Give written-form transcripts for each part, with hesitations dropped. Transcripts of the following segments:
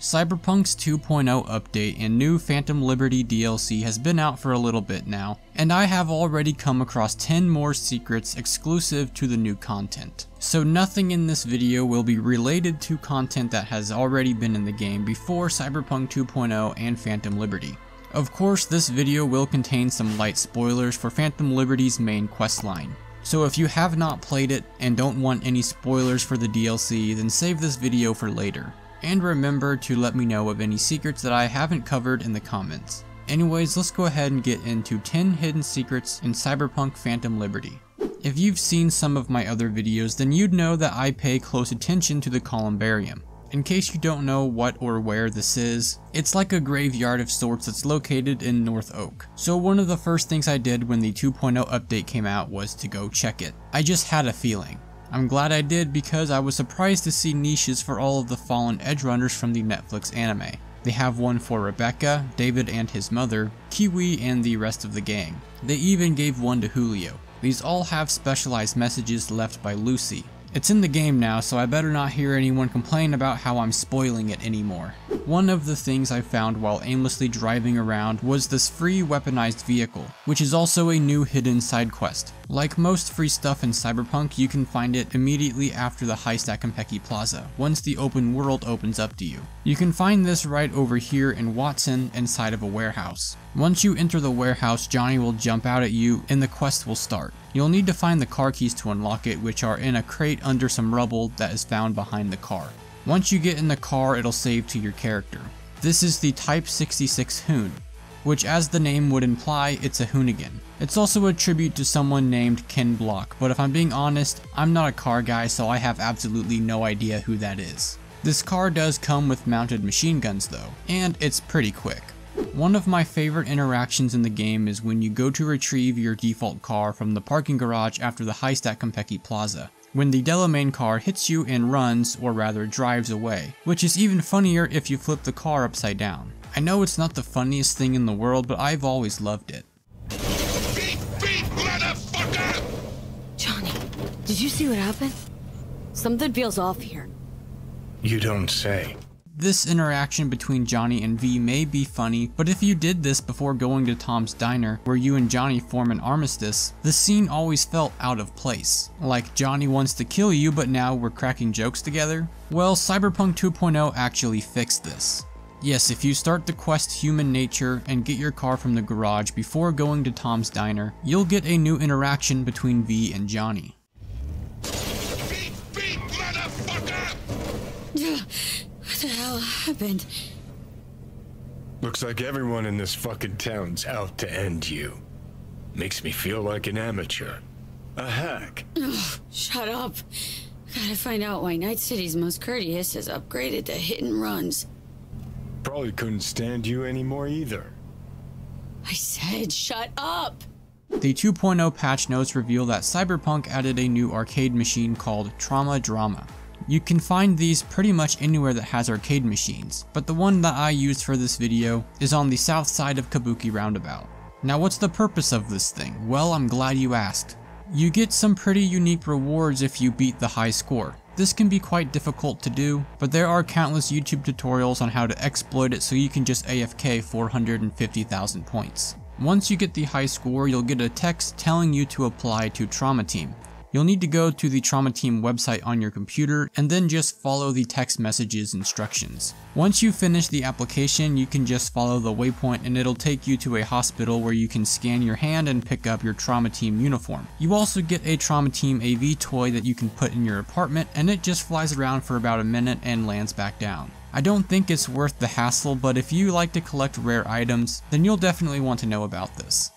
Cyberpunk's 2.0 update and new Phantom Liberty DLC has been out for a little bit now, and I have already come across 10 more secrets exclusive to the new content. So nothing in this video will be related to content that has already been in the game before Cyberpunk 2.0 and Phantom Liberty. Of course, this video will contain some light spoilers for Phantom Liberty's main questline. So if you have not played it and don't want any spoilers for the DLC, then save this video for later. And remember to let me know of any secrets that I haven't covered in the comments. Anyways, let's go ahead and get into 10 hidden secrets in Cyberpunk Phantom Liberty. If you've seen some of my other videos, then you'd know that I pay close attention to the Columbarium. In case you don't know what or where this is, it's like a graveyard of sorts that's located in North Oak. So one of the first things I did when the 2.0 update came out was to go check it. I just had a feeling. I'm glad I did because I was surprised to see niches for all of the fallen edgerunners from the Netflix anime. They have one for Rebecca, David and his mother, Kiwi and the rest of the gang. They even gave one to Julio. These all have specialized messages left by Lucy. It's in the game now, so I better not hear anyone complain about how I'm spoiling it anymore. One of the things I found while aimlessly driving around was this free weaponized vehicle, which is also a new hidden side quest. Like most free stuff in Cyberpunk, you can find it immediately after the heist at Konpeki Plaza, once the open world opens up to you. You can find this right over here in Watson inside of a warehouse. Once you enter the warehouse, Johnny will jump out at you and the quest will start. You'll need to find the car keys to unlock it, which are in a crate under some rubble that is found behind the car. Once you get in the car, it'll save to your character. This is the Type 66 Hoon, which as the name would imply, it's a Hoonigan. It's also a tribute to someone named Ken Block, but if I'm being honest, I'm not a car guy, so I have absolutely no idea who that is. This car does come with mounted machine guns though, and it's pretty quick. One of my favorite interactions in the game is when you go to retrieve your default car from the parking garage after the heist at Konpeki Plaza, when the Delamain car hits you and runs, or rather drives away, which is even funnier if you flip the car upside down. I know it's not the funniest thing in the world, but I've always loved it. Beep, motherfucker! Johnny, did you see what happened? Something feels off here. You don't say. This interaction between Johnny and V may be funny, but if you did this before going to Tom's Diner, where you and Johnny form an armistice, the scene always felt out of place. Like Johnny wants to kill you, but now we're cracking jokes together? Well, Cyberpunk 2.0 actually fixed this. Yes, if you start the quest Human Nature and get your car from the garage before going to Tom's Diner, you'll get a new interaction between V and Johnny. Beep, motherfucker! What the hell happened? Looks like everyone in this fucking town's out to end you. Makes me feel like an amateur. A hack. Ugh, shut up. Gotta find out why Night City's most courteous has upgraded to hit and runs. Probably couldn't stand you anymore either. I said shut up! The 2.0 patch notes reveal that Cyberpunk added a new arcade machine called Trauma Drama. You can find these pretty much anywhere that has arcade machines, but the one that I used for this video is on the south side of Kabuki Roundabout. Now what's the purpose of this thing? Well, I'm glad you asked. You get some pretty unique rewards if you beat the high score. This can be quite difficult to do, but there are countless YouTube tutorials on how to exploit it so you can just AFK 450,000 points. Once you get the high score, you'll get a text telling you to apply to Trauma Team. You'll need to go to the Trauma Team website on your computer and then just follow the text message's instructions. Once you finish the application, you can just follow the waypoint and it'll take you to a hospital where you can scan your hand and pick up your Trauma Team uniform. You also get a Trauma Team AV toy that you can put in your apartment, and it just flies around for about a minute and lands back down. I don't think it's worth the hassle, but if you like to collect rare items, then you'll definitely want to know about this.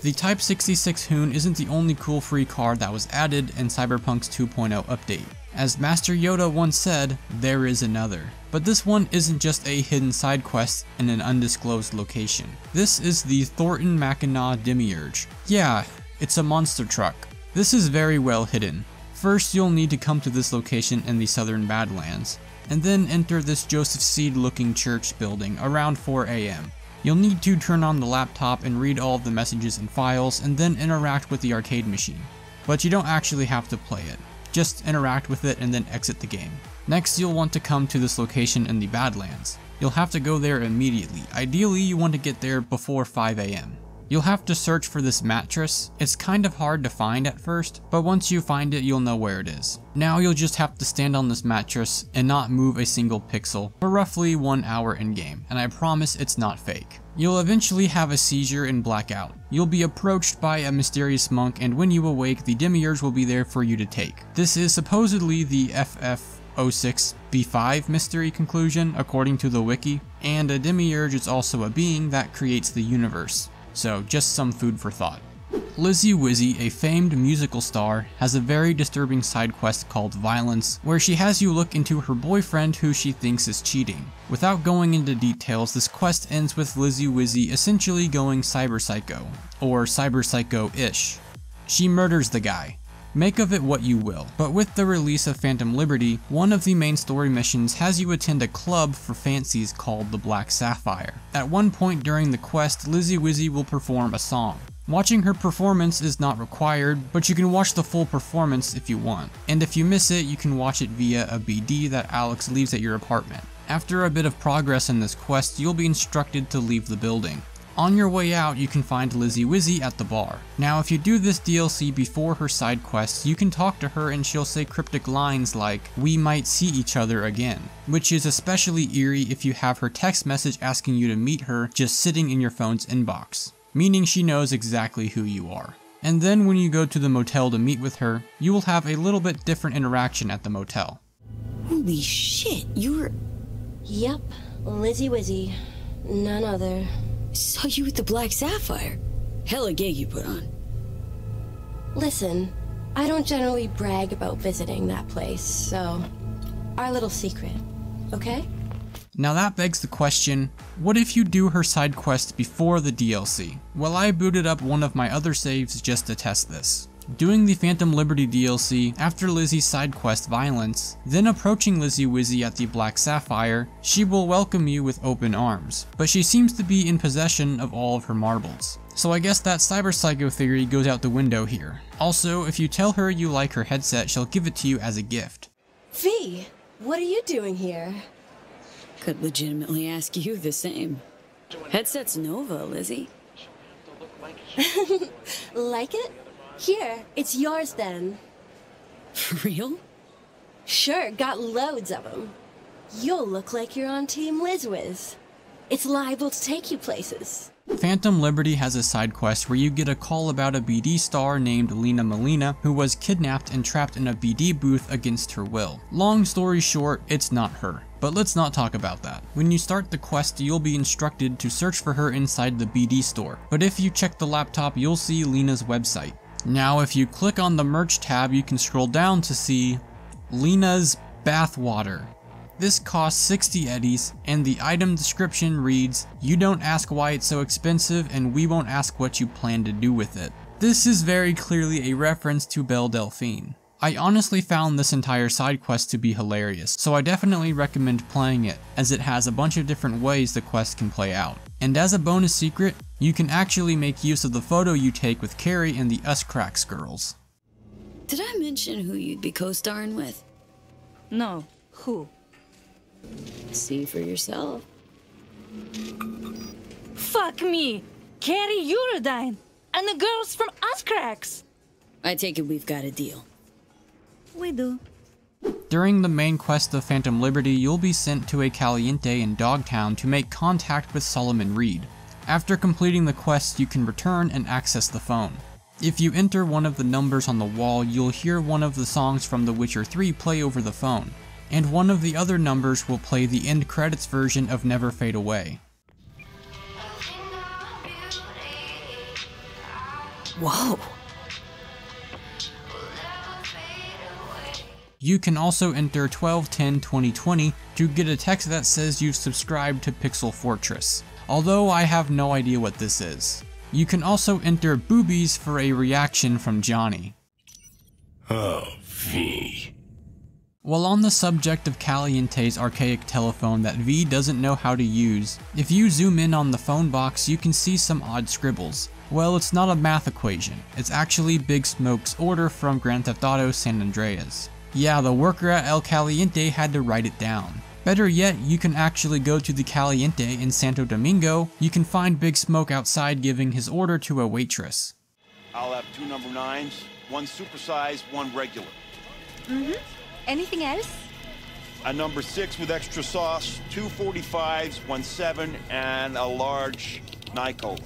The Type 66 Hoon isn't the only cool free car that was added in Cyberpunk's 2.0 update. As Master Yoda once said, there is another. But this one isn't just a hidden side quest in an undisclosed location. This is the Thornton Mackinac Demiurge. Yeah, it's a monster truck. This is very well hidden. First, you'll need to come to this location in the Southern Badlands, and then enter this Joseph Seed looking church building around 4 AM. You'll need to turn on the laptop and read all of the messages and files, and then interact with the arcade machine. But you don't actually have to play it. Just interact with it and then exit the game. Next, you'll want to come to this location in the Badlands. You'll have to go there immediately. Ideally, you want to get there before 5 AM. You'll have to search for this mattress. It's kind of hard to find at first, but once you find it, you'll know where it is. Now you'll just have to stand on this mattress and not move a single pixel for roughly 1 hour in game, and I promise it's not fake. You'll eventually have a seizure and black out. You'll be approached by a mysterious monk, and when you awake, the demiurge will be there for you to take. This is supposedly the FF06B5 mystery conclusion, according to the wiki, and a demiurge is also a being that creates the universe. So just some food for thought. Lizzie Wizzy, a famed musical star, has a very disturbing side quest called Violence, where she has you look into her boyfriend who she thinks is cheating. Without going into details, this quest ends with Lizzie Wizzy essentially going cyber psycho, or cyber psycho-ish. She murders the guy. Make of it what you will, but with the release of Phantom Liberty, one of the main story missions has you attend a club for fancies called the Black Sapphire. At one point during the quest, Lizzie Wizzy will perform a song. Watching her performance is not required, but you can watch the full performance if you want, and if you miss it, you can watch it via a BD that Alex leaves at your apartment. After a bit of progress in this quest, you'll be instructed to leave the building. On your way out, you can find Lizzie Wizzy at the bar. Now, if you do this DLC before her side quests, you can talk to her and she'll say cryptic lines like, "We might see each other again," which is especially eerie if you have her text message asking you to meet her just sitting in your phone's inbox, meaning she knows exactly who you are. And then when you go to the motel to meet with her, you will have a little bit different interaction at the motel. Holy shit, you're... Yep, Lizzie Wizzy. None other. Saw you with the Black Sapphire. Hella gig you put on. Listen, I don't generally brag about visiting that place, so... Our little secret, okay? Now that begs the question, what if you do her side quest before the DLC? Well, I booted up one of my other saves just to test this. Doing the Phantom Liberty DLC after Lizzie's side quest Violence, then approaching Lizzie Wizzy at the Black Sapphire, she will welcome you with open arms, but she seems to be in possession of all of her marbles. So I guess that cyber psycho theory goes out the window here. Also, if you tell her you like her headset, she'll give it to you as a gift. V, what are you doing here? Could legitimately ask you the same. Headset's Nova, Lizzie. Like it? Here, it's yours then. For real? Sure, got loads of them. You'll look like you're on Team LizWiz. It's liable to take you places. Phantom Liberty has a side quest where you get a call about a BD star named Lena Molina who was kidnapped and trapped in a BD booth against her will. Long story short, it's not her. But let's not talk about that. When you start the quest, you'll be instructed to search for her inside the BD store. But if you check the laptop, you'll see Lena's website. Now, if you click on the merch tab, you can scroll down to see Lena's bathwater. This costs 60 eddies, and the item description reads, "You don't ask why it's so expensive, and we won't ask what you plan to do with it." This is very clearly a reference to Belle Delphine. I honestly found this entire side quest to be hilarious, so I definitely recommend playing it, as it has a bunch of different ways the quest can play out. And as a bonus secret, you can actually make use of the photo you take with Carrie and the Us Cracks girls. Did I mention who you'd be co-starring with? No. Who? See for yourself. Fuck me! Carrie Eurodyne! And the girls from Us Cracks! I take it we've got a deal. We do. During the main quest of Phantom Liberty, you'll be sent to a Caliente in Dogtown to make contact with Solomon Reed. After completing the quest, you can return and access the phone. If you enter one of the numbers on the wall, you'll hear one of the songs from The Witcher 3 play over the phone, and one of the other numbers will play the end credits version of Never Fade Away. Whoa! You can also enter 12/10/2020 to get a text that says you've subscribed to Pixel Fortress, although I have no idea what this is. You can also enter boobies for a reaction from Johnny. Oh, V. While on the subject of Caliente's archaic telephone that V doesn't know how to use, if you zoom in on the phone box you can see some odd scribbles. Well, it's not a math equation, it's actually Big Smoke's order from Grand Theft Auto San Andreas. Yeah, the worker at El Caliente had to write it down. Better yet, you can actually go to the Caliente in Santo Domingo. You can find Big Smoke outside giving his order to a waitress. I'll have 2 number 9s, 1 supersized, 1 regular. Anything else? A number 6 with extra sauce, 2 45s, 1 7, and a large Nyko.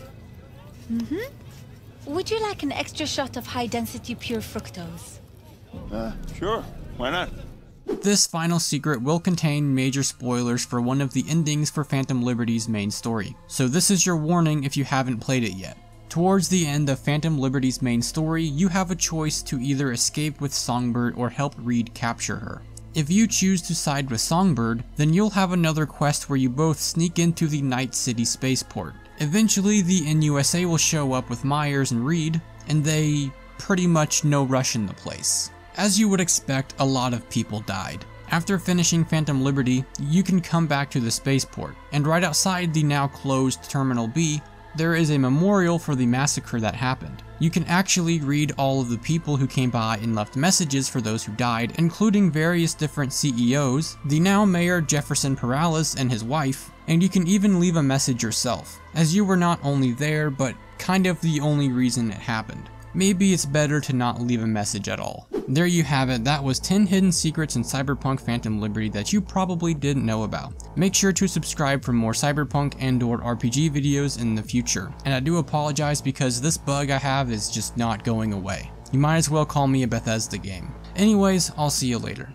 Would you like an extra shot of high-density pure fructose? Sure, why not? This final secret will contain major spoilers for one of the endings for Phantom Liberty's main story, so this is your warning if you haven't played it yet. Towards the end of Phantom Liberty's main story, you have a choice to either escape with Songbird or help Reed capture her. If you choose to side with Songbird, then you'll have another quest where you both sneak into the Night City spaceport. Eventually, the NUSA will show up with Myers and Reed, and they pretty much no rush in the place. As you would expect, a lot of people died. After finishing Phantom Liberty, you can come back to the spaceport, and right outside the now closed Terminal B, there is a memorial for the massacre that happened. You can actually read all of the people who came by and left messages for those who died, including various different CEOs, the now Mayor Jefferson Perales and his wife, and you can even leave a message yourself, as you were not only there, but kind of the only reason it happened. Maybe it's better to not leave a message at all. There you have it, that was 10 hidden secrets in Cyberpunk Phantom Liberty that you probably didn't know about. Make sure to subscribe for more Cyberpunk and/or RPG videos in the future. And I do apologize because this bug I have is just not going away. You might as well call me a Bethesda game. Anyways, I'll see you later.